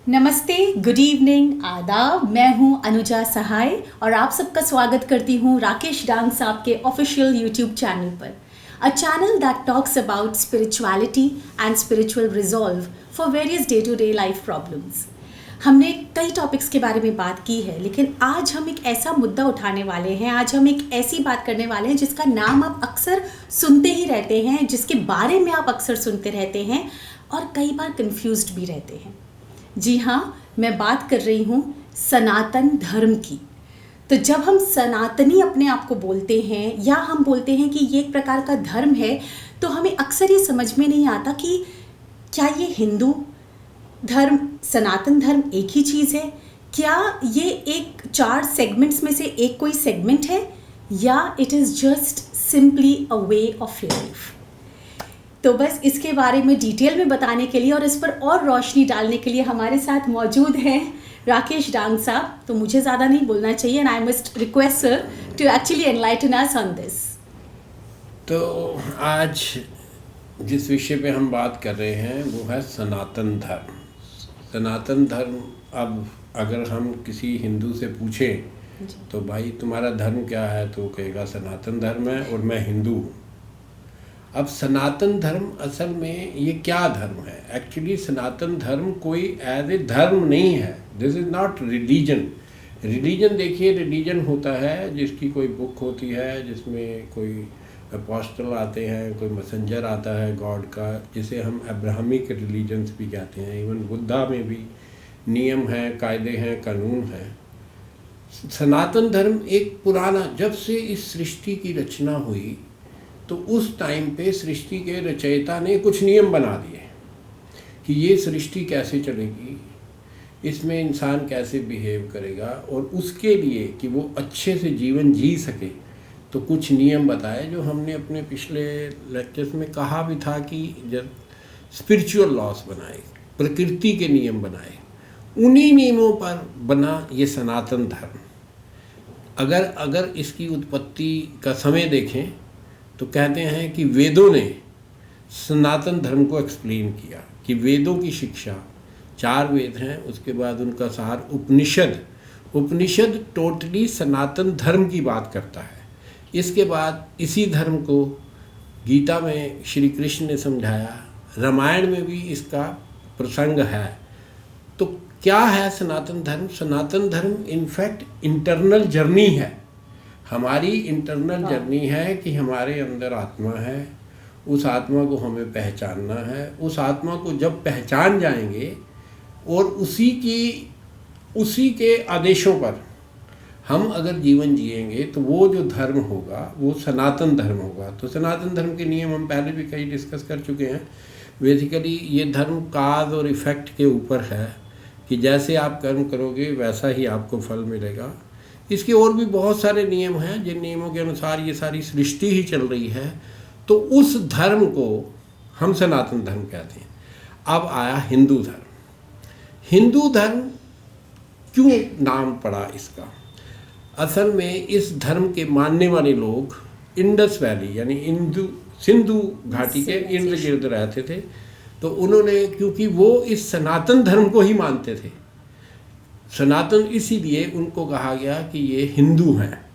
नमस्ते, good evening, आदाब। मैं हूं अनुजा सहाय और आप सबका स्वागत करती हूं राकेश डांग साहब के ऑफिशियल यूट्यूब चैनल पर। A channel that talks about spirituality and spiritual resolve for various day to day life problems. हमने कई टॉपिक्स के बारे में बात की है, लेकिन आज हम एक ऐसा मुद्दा उठाने वाले हैं, आज हम एक ऐसी बात करने वाले हैं जिसका नाम आप अक्सर सुनते ही रहते हैं, जिसके बारे में आप अक्सर सुनते रहते हैं और कई बार कंफ्यूज्ड भी रहते हैं। जी हाँ, मैं बात कर रही हूँ सनातन धर्म की। तो जब हम सनातनी अपने आप को बोलते हैं या हम बोलते हैं कि ये एक प्रकार का धर्म है, तो हमें अक्सर ये समझ में नहीं आता कि क्या ये हिंदू धर्म, सनातन धर्म एक ही चीज़ है? क्या ये एक 4 सेगमेंट्स में से एक कोई सेगमेंट है, या it is just simply a way of life? तो बस इसके बारे में डिटेल में बताने के लिए और इस पर और रोशनी डालने के लिए हमारे साथ मौजूद हैं राकेश डांग साहब। तो मुझे ज़्यादा नहीं बोलना चाहिए, and I must request sir to actually enlighten us on this. तो आज जिस विषय पे हम बात कर रहे हैं वो है सनातन धर्म। सनातन धर्म, अब अगर हम किसी हिंदू से पूछें तो भाई तुम्हारा धर्म क्या है, तो कहेगा सनातन धर्म है और मैं हिंदू हूँ। अब सनातन धर्म असल में ये क्या धर्म है? एक्चुअली सनातन धर्म कोई एज ए धर्म नहीं है। This is not religion. Religion देखिए, रिलीजन होता है जिसकी कोई बुक होती है, जिसमें कोई अपोस्टल आते हैं, कोई मैसेंजर आता है गॉड का, जिसे हम अब्राहमिक रिलीजन्स भी कहते हैं। इवन बुद्धा में भी नियम हैं, कायदे हैं, कानून हैं। सनातन धर्म एक पुराना, जब से इस सृष्टि की रचना हुई तो उस टाइम पे सृष्टि के रचयिता ने कुछ नियम बना दिए कि ये सृष्टि कैसे चलेगी, इसमें इंसान कैसे बिहेव करेगा, और उसके लिए कि वो अच्छे से जीवन जी सके तो कुछ नियम बताए, जो हमने अपने पिछले लेक्चर्स में कहा भी था कि जब स्पिरिचुअल लॉस बनाए, प्रकृति के नियम बनाए, उन्हीं नियमों पर बना ये सनातन धर्म। अगर इसकी उत्पत्ति का समय देखें तो कहते हैं कि वेदों ने सनातन धर्म को एक्सप्लेन किया कि वेदों की शिक्षा, 4 वेद हैं, उसके बाद उनका सार उपनिषद टोटली सनातन धर्म की बात करता है। इसके बाद इसी धर्म को गीता में श्री कृष्ण ने समझाया, रामायण में भी इसका प्रसंग है। तो क्या है सनातन धर्म? सनातन धर्म इनफैक्ट इंटरनल जर्नी है, हमारी इंटरनल जर्नी है कि हमारे अंदर आत्मा है, उस आत्मा को हमें पहचानना है। उस आत्मा को जब पहचान जाएंगे और उसी के आदेशों पर हम अगर जीवन जिएंगे तो वो जो धर्म होगा वो सनातन धर्म होगा। तो सनातन धर्म के नियम हम पहले भी कई डिस्कस कर चुके हैं। बेसिकली ये धर्म काज और इफ़ेक्ट के ऊपर है कि जैसे आप कर्म करोगे वैसा ही आपको फल मिलेगा। इसके और भी बहुत सारे नियम हैं जिन नियमों के अनुसार ये सारी सृष्टि ही चल रही है। तो उस धर्म को हम सनातन धर्म कहते हैं। अब आया हिंदू धर्म। हिंदू धर्म क्यों नाम पड़ा इसका? असल में इस धर्म के मानने वाले लोग इंडस वैली यानी सिंधु घाटी के इर्द गिर्द रहते थे। तो उन्होंने, क्योंकि वो इस सनातन धर्म को ही मानते थे, सनातन इसीलिए उनको कहा गया कि ये हिंदू हैं।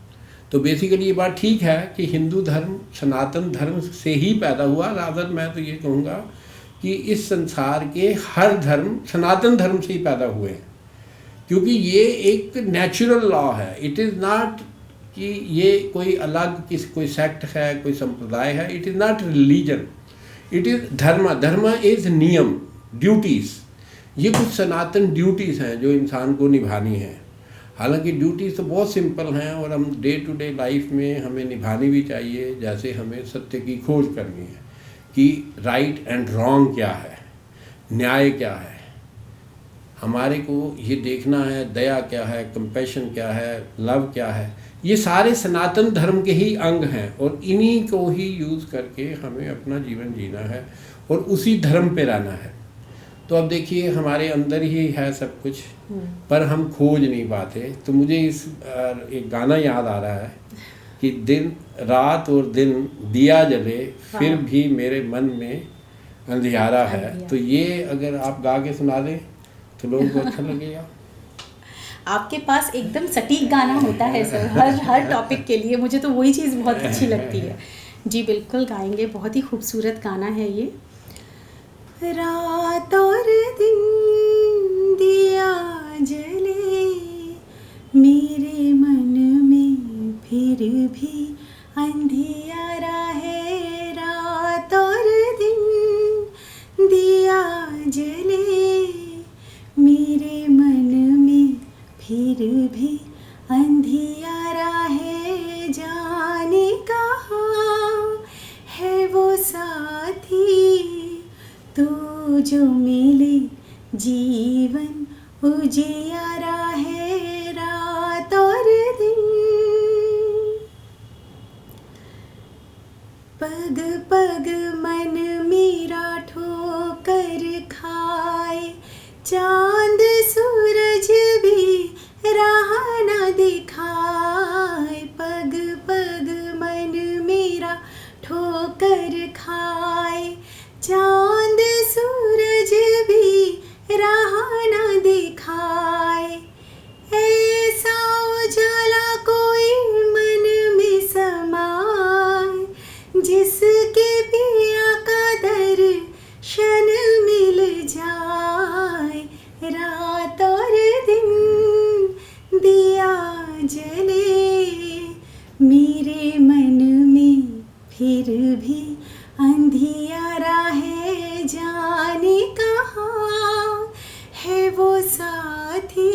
तो बेसिकली ये बात ठीक है कि हिंदू धर्म सनातन धर्म से ही पैदा हुआ। रादर मैं तो ये कहूँगा कि इस संसार के हर धर्म सनातन धर्म से ही पैदा हुए हैं, क्योंकि ये एक नेचुरल लॉ है। इट इज़ नॉट कि ये कोई अलग कोई सेक्ट है, कोई संप्रदाय है। It is not religion, it is धर्म इज़ नियम, ड्यूटीज़। ये कुछ सनातन ड्यूटीज़ हैं जो इंसान को निभानी है। हालांकि ड्यूटीज़ तो बहुत सिंपल हैं और हम डे टू डे लाइफ में हमें निभानी भी चाहिए। जैसे हमें सत्य की खोज करनी है कि राइट एंड रॉन्ग क्या है, न्याय क्या है, हमारे को ये देखना है, दया क्या है, कंपैशन क्या है, लव क्या है। ये सारे सनातन धर्म के ही अंग हैं और इन्हीं को ही यूज़ करके हमें अपना जीवन जीना है और उसी धर्म पे रहना है। तो अब देखिए हमारे अंदर ही है सब कुछ, पर हम खोज नहीं पाते। तो मुझे एक गाना याद आ रहा है कि दिन रात और दिन दिया जले फिर भी मेरे मन में अंधियारा है। तो ये अगर आप गा के सुना दें तो लोगों को अच्छा लगेगा। आपके पास एकदम सटीक गाना होता है सर, हर टॉपिक के लिए। मुझे तो वही चीज़ बहुत अच्छी लगती है। जी बिल्कुल गाएंगे, बहुत ही खूबसूरत गाना है ये। रात और दिन दिया जले मेरे मन में, फिर भी अंधियारा है। रात और दिन दिया जले मेरे मन में, फिर भी अंधियारा है। जाने कहाँ है वो साथी तू जो मिले, जीवन उजियारा है। रात और दिन पग पग मन मेरा ठोकर खाए, चांद सूरज भी राह न दिखाए। पग पग मन मेरा ठोकर खाए, चांद सूरज भी राह न दिखाए। ऐसा उजाला कोई मन में समाए, जिसके पिया का दर्शन मिल जाए। रात और दिन दिया जले मेरे मन में, फिर भी अंधियारा है। जाने कहाँ है वो साथी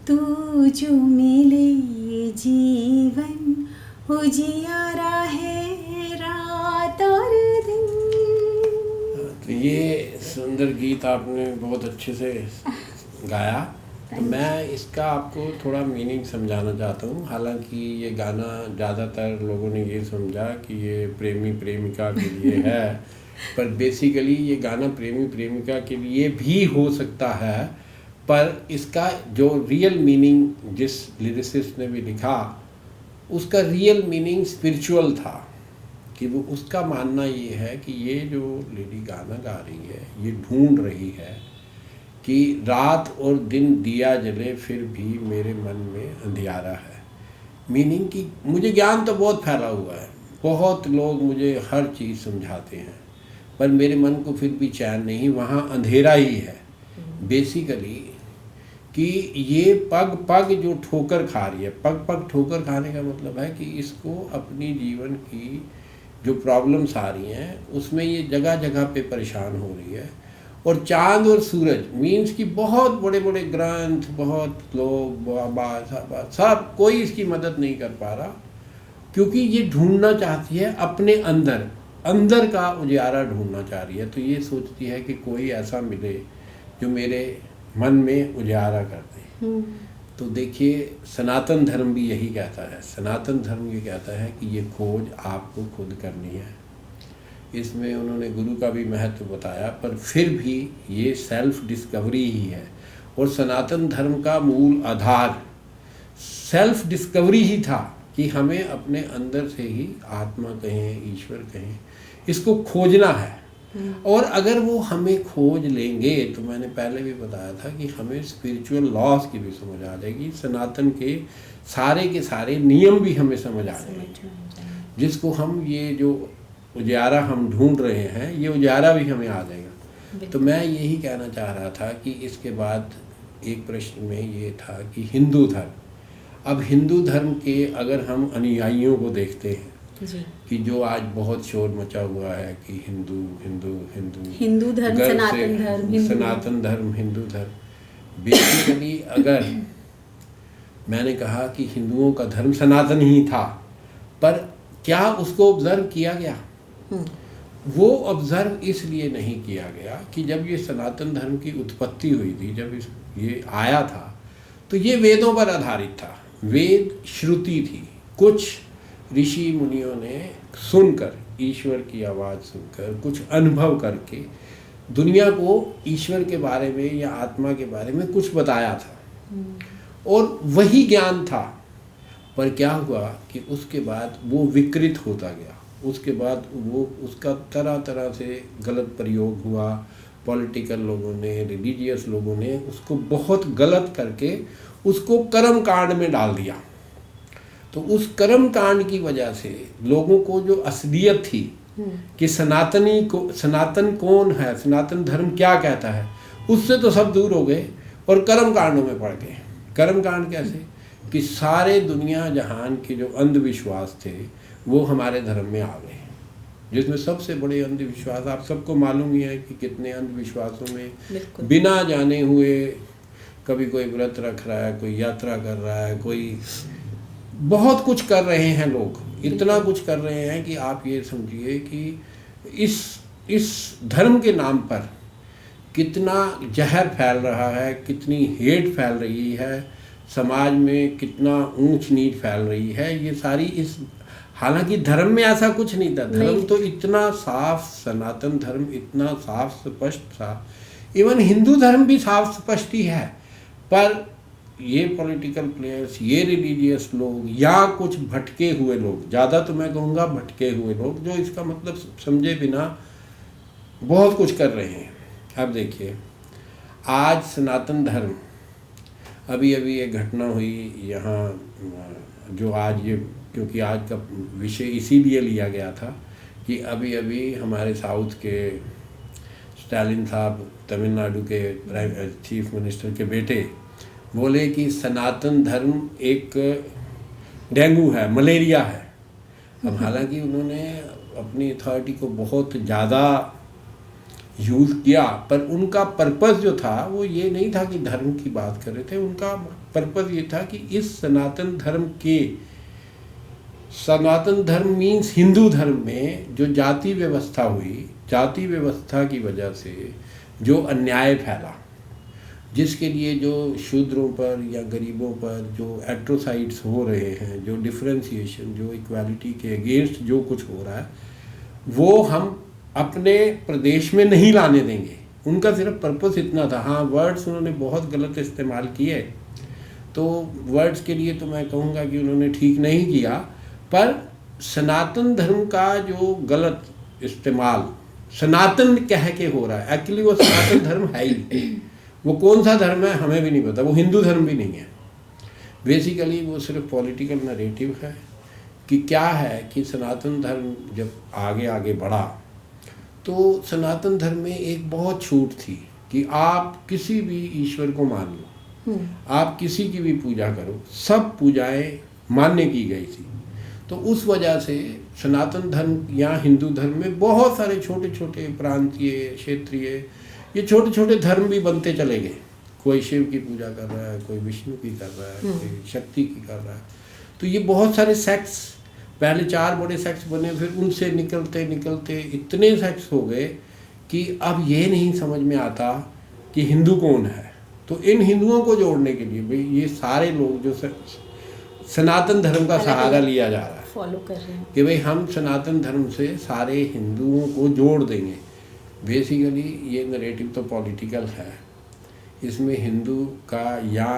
तू जो मिले, जीवन उजियारा है। रात और दिन। तो ये सुंदर गीत आपने बहुत अच्छे से गाया। तो मैं इसका आपको थोड़ा मीनिंग समझाना चाहता हूँ। हालांकि ये गाना ज़्यादातर लोगों ने ये समझा कि ये प्रेमी प्रेमिका के लिए है, पर बेसिकली ये गाना प्रेमी प्रेमिका के लिए भी हो सकता है। पर इसका जो रियल मीनिंग जिस लिरिसिस्ट ने भी लिखा, उसका रियल मीनिंग स्पिरिचुअल था। कि वो उसका मानना ये है कि ये जो लेडी गाना गा रही है, ये ढूंढ रही है कि रात और दिन दिया जले फिर भी मेरे मन में अंधियारा है। मीनिंग कि मुझे ज्ञान तो बहुत फैला हुआ है, बहुत लोग मुझे हर चीज़ समझाते हैं, पर मेरे मन को फिर भी चैन नहीं, वहाँ अंधेरा ही है। बेसिकली कि ये पग पग जो ठोकर खा रही है, पग पग ठोकर खाने का मतलब है कि इसको अपनी जीवन की जो प्रॉब्लम्स आ रही हैं उसमें ये जगह जगह पे परेशान हो रही है। और चांद और सूरज मीन्स कि बहुत बड़े बड़े ग्रंथ, बहुत लोग, बाबा सब कोई इसकी मदद नहीं कर पा रहा, क्योंकि ये ढूंढना चाहती है अपने अंदर, अंदर का उजियारा ढूंढना चाह रही है। तो ये सोचती है कि कोई ऐसा मिले जो मेरे मन में उजियारा कर दे। तो देखिए, सनातन धर्म भी यही कहता है। सनातन धर्म ये कहता है कि ये खोज आपको खुद करनी है। इसमें उन्होंने गुरु का भी महत्व बताया, पर फिर भी ये सेल्फ डिस्कवरी ही है। और सनातन धर्म का मूल आधार सेल्फ डिस्कवरी ही था कि हमें अपने अंदर से ही आत्मा कहें, ईश्वर कहें, इसको खोजना है। और अगर वो हमें खोज लेंगे तो मैंने पहले भी बताया था कि हमें स्पिरिचुअल लॉस की भी समझ आ जाएगी, सनातन के सारे नियम भी हमें समझ आ जाएंगे, जिसको हम ये जो उजियारा हम ढूंढ रहे हैं, ये उजियारा भी हमें आ जाएगा। तो मैं यही कहना चाह रहा था कि इसके बाद एक प्रश्न में ये था कि हिंदू धर्म, अब हिंदू धर्म के अगर हम अनुयायियों को देखते हैं जी। कि जो आज बहुत शोर मचा हुआ है कि हिंदू हिंदू हिंदू हिंदू धर्म, सनातन धर्म, सनातन धर्म, हिंदू धर्म। बेसिकली अगर मैंने कहा कि हिंदुओं का धर्म सनातन ही था, पर क्या उसको ऑब्जर्व किया गया? वो ऑब्जर्व इसलिए नहीं किया गया कि जब ये सनातन धर्म की उत्पत्ति हुई थी, जब ये आया था, तो ये वेदों पर आधारित था। वेद श्रुति थी, कुछ ऋषि मुनियों ने सुनकर, ईश्वर की आवाज़ सुनकर, कुछ अनुभव करके दुनिया को ईश्वर के बारे में या आत्मा के बारे में कुछ बताया था, और वही ज्ञान था। पर क्या हुआ कि उसके बाद वो विकृत होता गया, उसके बाद वो उसका तरह तरह से गलत प्रयोग हुआ, पॉलिटिकल लोगों ने, रिलीजियस लोगों ने उसको बहुत गलत करके उसको कर्म कांड में डाल दिया। तो उस कर्म कांड की वजह से लोगों को जो असलियत थी कि सनातन कौन है, सनातन धर्म क्या कहता है, उससे तो सब दूर हो गए और कर्म कांडों में पड़ गए। कर्म कांड कैसे कि सारे दुनिया जहान के जो अंधविश्वास थे वो हमारे धर्म में आ गए, जिसमें सबसे बड़े अंधविश्वास आप सबको मालूम ही है कि कितने अंधविश्वासों में बिना जाने हुए कभी कोई व्रत रख रहा है, कोई यात्रा कर रहा है, कोई बहुत कुछ कर रहे हैं लोग, इतना कुछ कर रहे हैं कि आप ये समझिए कि इस धर्म के नाम पर कितना जहर फैल रहा है, कितनी हेट फैल रही है समाज में, कितना ऊंच नीच फैल रही है। ये सारी इस, हालांकि धर्म में ऐसा कुछ नहीं था, धर्म तो इतना साफ, सनातन धर्म इतना साफ स्पष्ट था, इवन हिंदू धर्म भी साफ स्पष्ट ही है, पर ये पॉलिटिकल प्लेयर्स, ये रिलीजियस लोग या कुछ भटके हुए लोग, ज़्यादा तो मैं कहूँगा भटके हुए लोग, जो इसका मतलब समझे बिना बहुत कुछ कर रहे हैं। अब देखिए, आज सनातन धर्म, अभी अभी एक घटना हुई यहाँ, जो आज ये, क्योंकि आज का विषय इसीलिए लिया गया था कि अभी अभी हमारे साउथ के स्टालिन साहब, तमिलनाडु के चीफ मिनिस्टर के बेटे बोले कि सनातन धर्म एक डेंगू है, मलेरिया है। अब हालांकि उन्होंने अपनी अथॉरिटी को बहुत ज़्यादा यूज़ किया, पर उनका पर्पस जो था वो ये नहीं था कि धर्म की बात कर रहे थे, उनका पर्पस ये था कि इस सनातन धर्म मीन्स हिंदू धर्म में जो जाति व्यवस्था हुई, जाति व्यवस्था की वजह से जो अन्याय फैला, जिसके लिए जो शूद्रों पर या गरीबों पर जो एट्रोसाइड्स हो रहे हैं, जो डिफ्रेंशिएशन, जो इक्वालिटी के अगेंस्ट जो कुछ हो रहा है, वो हम अपने प्रदेश में नहीं लाने देंगे। उनका सिर्फ पर्पस इतना था। हाँ, वर्ड्स उन्होंने बहुत गलत इस्तेमाल किए, तो वर्ड्स के लिए तो मैं कहूँगा कि उन्होंने ठीक नहीं किया, पर सनातन धर्म का जो गलत इस्तेमाल सनातन कह के हो रहा है, एक्चुअली वो सनातन धर्म है ही नहीं। वो कौन सा धर्म है हमें भी नहीं पता, वो हिंदू धर्म भी नहीं है। बेसिकली वो सिर्फ पॉलिटिकल नरेटिव है कि क्या है कि सनातन धर्म जब आगे आगे बढ़ा तो सनातन धर्म में एक बहुत छूट थी कि आप किसी भी ईश्वर को मान लो, आप किसी की भी पूजा करो, सब पूजाएं मान्य की गई थी। तो उस वजह से सनातन धर्म या हिंदू धर्म में बहुत सारे छोटे छोटे प्रांतीय, क्षेत्रीय, ये छोटे छोटे धर्म भी बनते चले गए। कोई शिव की पूजा कर रहा है, कोई विष्णु की कर रहा है, कोई शक्ति की कर रहा है। तो ये बहुत सारे सेक्ट्स, पहले 4 बड़े सेक्ट्स बने, फिर उनसे निकलते निकलते इतने सेक्ट्स हो गए कि अब ये नहीं समझ में आता कि हिंदू कौन है। तो इन हिंदुओं को जोड़ने के लिए भाई ये सारे लोग जो सनातन धर्म का सहारा लिया जा रहा है, फॉलो कर रहे हैं कि भाई हम सनातन धर्म से सारे हिंदुओं को जोड़ देंगे। बेसिकली ये नरेटिव तो पॉलिटिकल है, इसमें हिंदू का या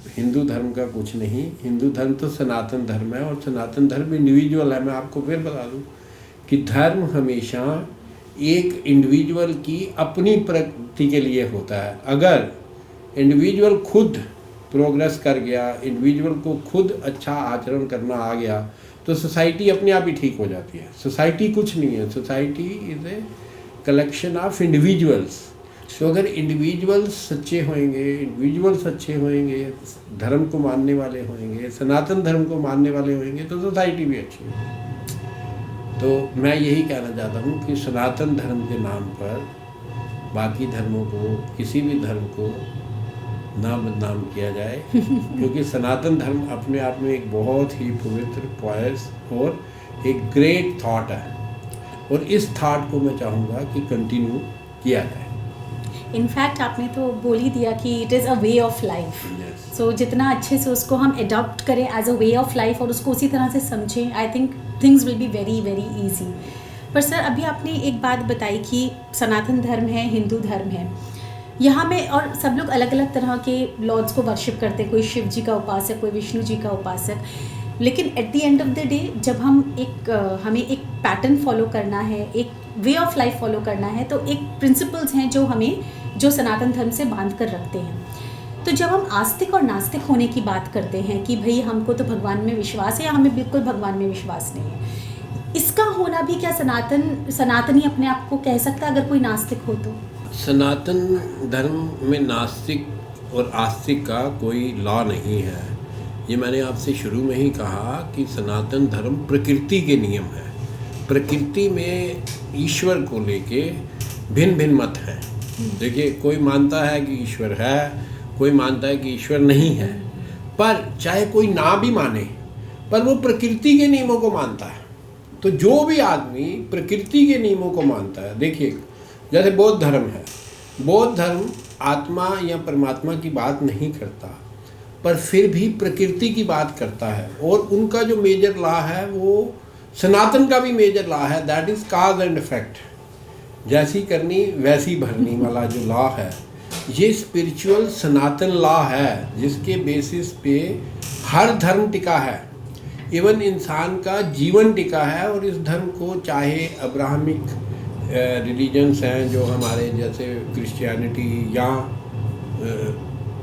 हिंदू धर्म का कुछ नहीं। हिंदू धर्म तो सनातन धर्म है और सनातन धर्म इंडिविजुअल है। मैं आपको फिर बता दूं कि धर्म हमेशा एक इंडिविजुअल की अपनी प्रगति के लिए होता है। अगर इंडिविजुअल खुद प्रोग्रेस कर गया, इंडिविजुअल को खुद अच्छा आचरण करना आ गया, तो सोसाइटी अपने आप ही ठीक हो जाती है। सोसाइटी कुछ नहीं है, society is a collection of individuals. तो अगर इंडिविजुअल्स सच्चे होंगे, धर्म को मानने वाले होंगे, सनातन धर्म को मानने वाले होंगे, तो सोसाइटी भी अच्छी होगी। तो मैं यही कहना चाहता हूँ कि सनातन धर्म के नाम पर बाकी धर्मों को, किसी भी धर्म को ना बदनाम किया जाए क्योंकि सनातन धर्म अपने आप में एक बहुत ही पवित्र, पॉयस और एक ग्रेट थॉट है, और इस थॉट को मैं चाहूँगा कि कंटिन्यू किया जाए। इनफैक्ट आपने तो बोल ही दिया कि it is a way of life. So जितना अच्छे से उसको हम अडॉप्ट करें as a way of life और उसको उसी तरह से समझें, I think things will be very very easy. पर सर, अभी आपने एक बात बताई कि सनातन धर्म है, हिंदू धर्म है, यहाँ में और सब लोग अलग अलग तरह के लॉर्ड्स को वर्शिप करते हैं। कोई शिव जी का उपासक, कोई विष्णु जी का उपासक। लेकिन at the end of the day जब हमें एक पैटर्न फॉलो करना है, एक वे ऑफ लाइफ फॉलो करना है, तो एक प्रिंसिपल्स हैं जो सनातन धर्म से बांध कर रखते हैं। तो जब हम आस्तिक और नास्तिक होने की बात करते हैं कि भाई हमको तो भगवान में विश्वास है या हमें बिल्कुल भगवान में विश्वास नहीं है, इसका होना भी क्या सनातनी अपने आप को कह सकता है अगर कोई नास्तिक हो तो? सनातन धर्म में नास्तिक और आस्तिक का कोई लॉ नहीं है। ये मैंने आपसे शुरू में ही कहा कि सनातन धर्म प्रकृति के नियम है। प्रकृति में ईश्वर को लेके भिन्न भिन्न मत हैं। देखिए, कोई मानता है कि ईश्वर है, कोई मानता है कि ईश्वर नहीं है। पर चाहे कोई ना भी माने, पर वो प्रकृति के नियमों को मानता है। तो जो भी आदमी प्रकृति के नियमों को मानता है, देखिए जैसे बौद्ध धर्म है, बौद्ध धर्म आत्मा या परमात्मा की बात नहीं करता, पर फिर भी प्रकृति की बात करता है। और उनका जो मेजर लॉ है वो सनातन का भी मेजर लॉ है, that is cause and effect. जैसी करनी वैसी भरनी वाला जो लॉ है, ये स्पिरिचुअल सनातन लॉ है, जिसके बेसिस पे हर धर्म टिका है, इवन इंसान का जीवन टिका है। और इस धर्म को चाहे अब्राहमिक रिलीजन्स हैं जो हमारे जैसे क्रिश्चियनिटी या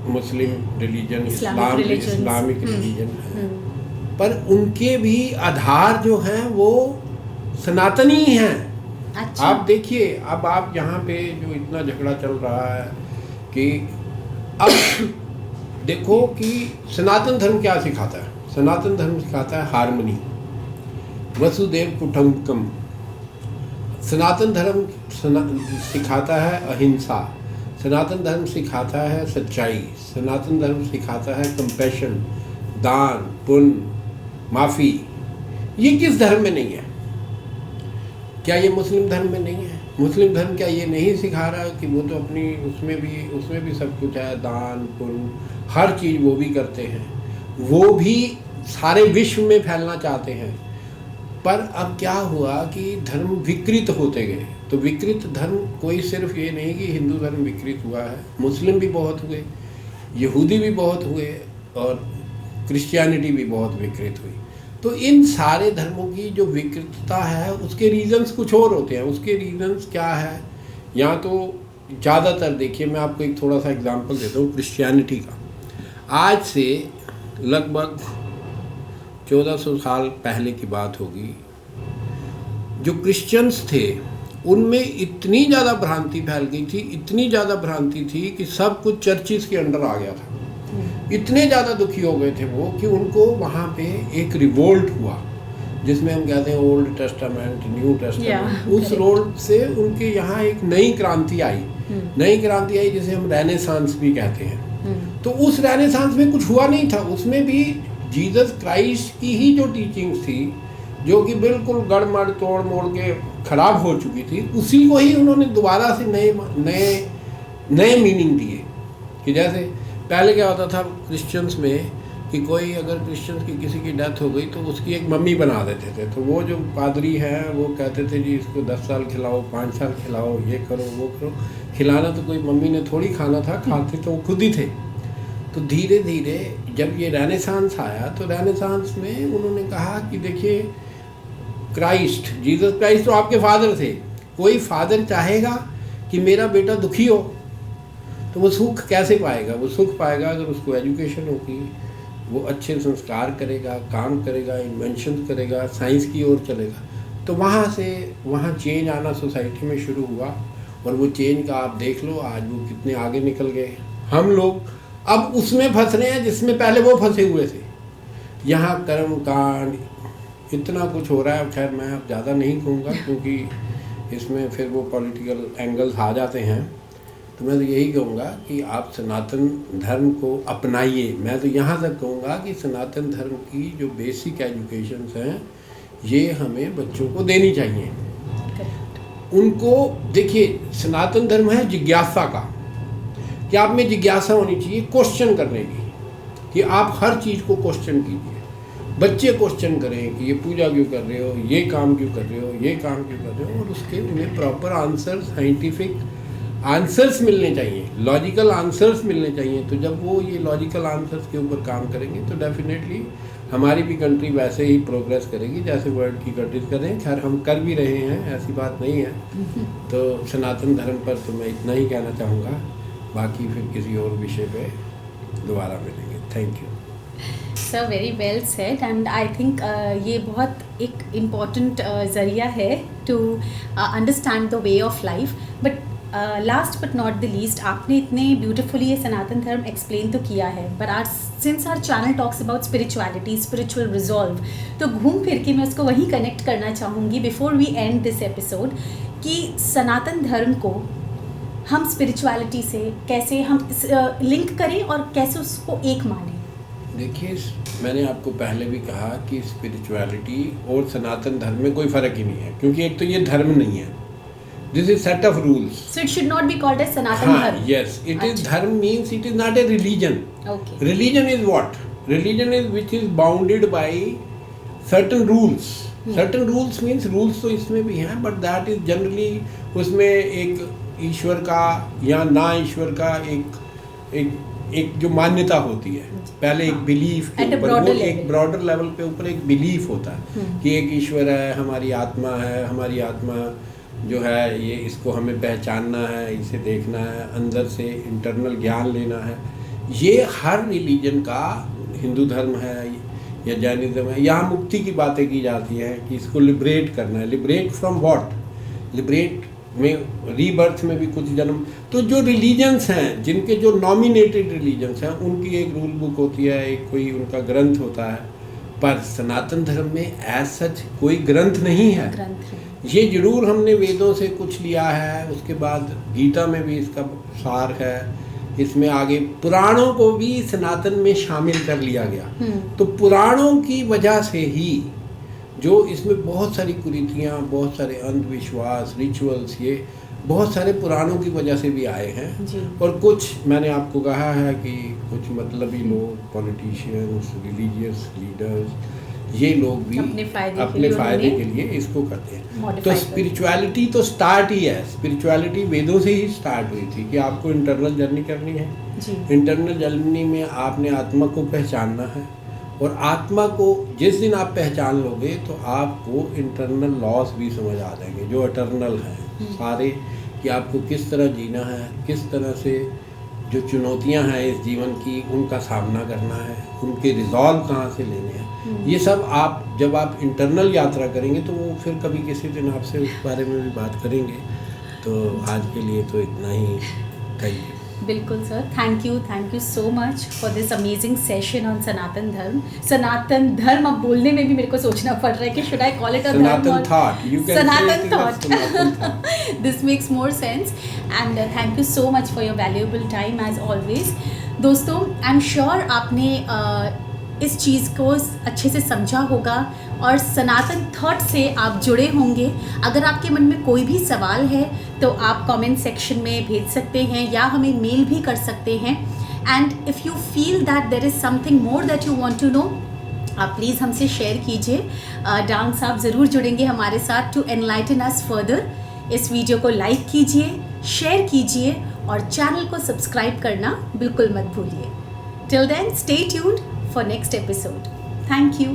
मुस्लिम रिलीजन, इस्लामिक रिलीजन है, पर उनके भी आधार जो हैं वो सनातनी हैं। अच्छा। आप देखिए, अब आप यहाँ पे जो इतना झगड़ा चल रहा है कि अब देखो कि सनातन धर्म क्या सिखाता है। सनातन धर्म सिखाता है हार्मनी, वसुदेव कुटुंबकम। सनातन धर्म सिखाता है अहिंसा। सनातन धर्म सिखाता है सच्चाई। सनातन धर्म सिखाता है कंपैशन, दान, पुण्य, माफ़ी। ये किस धर्म में नहीं है? क्या ये मुस्लिम धर्म में नहीं है? मुस्लिम धर्म क्या ये नहीं सिखा रहा कि वो तो अपनी उसमें भी सब कुछ है, दान, पुण्य, हर चीज़ वो भी करते हैं, वो भी सारे विश्व में फैलना चाहते हैं। पर अब क्या हुआ कि धर्म विकृत होते गए। तो विकृत धर्म कोई सिर्फ ये नहीं कि हिंदू धर्म विकृत हुआ है, मुस्लिम भी बहुत हुए, यहूदी भी बहुत हुए और क्रिश्चियनिटी भी बहुत विकृत हुई। तो इन सारे धर्मों की जो विकृतता है उसके रीजंस कुछ और होते हैं। उसके रीजंस क्या है? या तो ज़्यादातर देखिए, मैं आपको एक थोड़ा सा एग्जांपल देता हूँ क्रिश्चियनिटी का। आज से लगभग 1400 साल पहले की बात होगी, जो क्रिश्चियंस थे उनमें इतनी ज़्यादा भ्रांति फैल गई थी, इतनी ज़्यादा भ्रांति थी कि सब कुछ चर्चिस के अंडर आ गया था। इतने ज़्यादा दुखी हो गए थे वो कि उनको वहाँ पे एक रिवोल्ट हुआ, जिसमें हम कहते हैं ओल्ड टेस्टामेंट, न्यू टेस्टामेंट। उस रोल से उनके यहाँ एक नई क्रांति आई। नई क्रांति आई जिसे हम रेनेसांस भी कहते हैं। तो उस रेनेसांस में कुछ हुआ नहीं था, उसमें भी जीसस क्राइस्ट की ही जो टीचिंग्स थी, जो कि बिल्कुल गड़मड़ तोड़ मोड़ के खराब हो चुकी थी, उसी को ही उन्होंने दोबारा से नए मीनिंग दिए। कि जैसे पहले क्या होता था क्रिश्चियंस में कि कोई अगर क्रिश्चियंस की किसी की डेथ हो गई तो उसकी एक मम्मी बना देते थे। तो वो जो पादरी हैं वो कहते थे जी इसको 10 साल खिलाओ, 5 साल खिलाओ, ये करो वो करो। खिलाना तो कोई मम्मी ने थोड़ी खाना था, खाते तो वो खुद ही थे। तो धीरे धीरे जब ये रेनेसांस आया तो रेनेसांस में उन्होंने कहा कि देखिए क्राइस्ट, जीसस क्राइस्ट तो आपके फादर थे। कोई फादर चाहेगा कि मेरा बेटा दुखी हो तो वो सुख कैसे पाएगा? वो सुख पाएगा अगर उसको एजुकेशन होगी, वो अच्छे संस्कार करेगा, काम करेगा, इन्वेंशन करेगा, साइंस की ओर चलेगा। तो वहाँ से वहाँ चेंज आना सोसाइटी में शुरू हुआ। और वो चेंज का आप देख लो आज वो कितने आगे निकल गए। हम लोग अब उसमें फंस रहे हैं जिसमें पहले वो फंसे हुए थे। यहाँ कर्म कांड इतना कुछ हो रहा है। खैर मैं अब ज़्यादा नहीं कहूँगा क्योंकि इसमें फिर वो पॉलिटिकल एंगल्स आ जाते हैं। तो मैं तो यही कहूँगा कि आप सनातन धर्म को अपनाइए। मैं तो यहाँ तक कहूँगा कि सनातन धर्म की जो बेसिक एजुकेशंस हैं ये हमें बच्चों को देनी चाहिए। उनको देखिए, सनातन धर्म है जिज्ञासा का, कि आप में जिज्ञासा होनी चाहिए क्वेश्चन करने की, कि आप हर चीज़ को क्वेश्चन कीजिए। बच्चे क्वेश्चन करें कि ये पूजा क्यों कर रहे हो, ये काम क्यों कर रहे हो, ये काम क्यों कर रहे हो, और उसके उन्हें प्रॉपर आंसर साइंटिफिक आंसर्स मिलने चाहिए, लॉजिकल आंसर्स मिलने चाहिए। तो जब वो ये लॉजिकल आंसर्स के ऊपर काम करेंगे तो डेफिनेटली हमारी भी कंट्री वैसे ही प्रोग्रेस करेगी जैसे वर्ल्ड की कंट्रीज कर रहे हैं। खैर हम कर भी रहे हैं, ऐसी बात नहीं है। तो सनातन धर्म पर तो मैं इतना ही कहना चाहूँगा, बाकी फिर किसी और विषय पे दोबारा मिलेंगे। Thank you sir, very well said and I think ये बहुत एक इम्पॉर्टेंट ज़रिया है to understand the way of life. But last but not the least, आपने इतने ब्यूटिफुली ये सनातन धर्म एक्सप्लेन तो किया है, बट आज since our channel talks about spirituality, spiritual resolve, तो घूम फिर के मैं उसको वहीं कनेक्ट करना चाहूँगी before we end this episode कि सनातन धर्म को हम स्पिरिचुअलिटी से कैसे हम लिंक करें और कैसे उसको एक मानें। देखिए, मैंने आपको पहले भी कहा कि स्पिरिचुअलिटी और सनातन धर्म में कोई फ़र्क ही नहीं है, क्योंकि एक तो ये धर्म नहीं है, this is set of rules, so it should not be called as Sanatan Dharma. Yes, it is dharma means it is not a religion. Religion is what? Religion is which is bounded by certain rules. Certain rules means rules तो इसमें भी हैं, but that is generally उसमें एक ईश्वर का या ना ईश्वर का एक जो मान्यता होती है, पहले एक बिलीफ के ऊपर, वो एक ब्रॉडर लेवल पे ऊपर एक बिलीफ होता है कि एक ईश्वर है, हमारी आत्मा है, हमारी आत्मा जो है ये इसको हमें पहचानना है, इसे देखना है, अंदर से इंटरनल ज्ञान लेना है। ये हर रिलीजन का, हिंदू धर्म है या जैनिज्म है, यहाँ मुक्ति की बातें की जाती हैं कि इसको लिबरेट करना है। Liberate from what? लिबरेट में रीबर्थ में भी कुछ जन्म। तो जो रिलीजन्स हैं, जिनके जो नॉमिनेटेड रिलीजन्स हैं, उनकी एक रूल बुक होती है, एक कोई उनका ग्रंथ होता है। पर सनातन धर्म में एज सच कोई ग्रंथ नहीं है। ये जरूर हमने वेदों से कुछ लिया है, उसके बाद गीता में भी इसका सार है, इसमें आगे पुराणों को भी सनातन में शामिल कर लिया गया। तो पुराणों की वजह से ही जो इसमें बहुत सारी कुरीतियाँ, बहुत सारे अंधविश्वास, रिचुअल्स, ये बहुत सारे पुराणों की वजह से भी आए हैं। और कुछ मैंने आपको कहा है कि कुछ मतलबी लोग, पॉलिटिशियंस, रिलीजियस लीडर्स, ये लोग भी अपने फ़ायदे के लिए इसको करते हैं। तो स्पिरिचुअलिटी तो स्टार्ट ही है, स्पिरिचुअलिटी वेदों से ही स्टार्ट हुई थी कि आपको इंटरनल जर्नी करनी है। इंटरनल जर्नी में आपने आत्मा को पहचानना है, और आत्मा को जिस दिन आप पहचान लोगे तो आपको इंटरनल लॉस भी समझ आ जाएंगे जो इटर्नल हैं सारे, कि आपको किस तरह जीना है, किस तरह से जो चुनौतियां हैं इस जीवन की उनका सामना करना है, उनके रिजॉल्व कहाँ से लेने हैं। ये सब आप जब आप इंटरनल यात्रा करेंगे तो वो फिर कभी किसी दिन आपसे उस बारे में भी बात करेंगे। तो आज के लिए तो इतना ही। Thank you. बिल्कुल sir, thank you so much for this amazing session on Sanatan Dharma. Sanatan धर्म अब बोलने में भी मेरे को सोचना पड़ रहा है कि should I call it a Sanatan thought? Sanatan thought this makes more sense and thank you so much for your valuable time as always. दोस्तों, आई एम श्योर आपने इस चीज़ को अच्छे से समझा होगा और सनातन थॉट से आप जुड़े होंगे। अगर आपके मन में कोई भी सवाल है तो आप कमेंट सेक्शन में भेज सकते हैं या हमें मेल भी कर सकते हैं। And if you feel that there is something more that you want to know, आप प्लीज़ हमसे शेयर कीजिए। डांग साहब ज़रूर जुड़ेंगे हमारे साथ टू एनलाइटन अस फर्दर। इस वीडियो को लाइक कीजिए, शेयर कीजिए और चैनल को सब्सक्राइब करना बिल्कुल मत भूलिए। Till then, stay tuned for next episode. Thank you.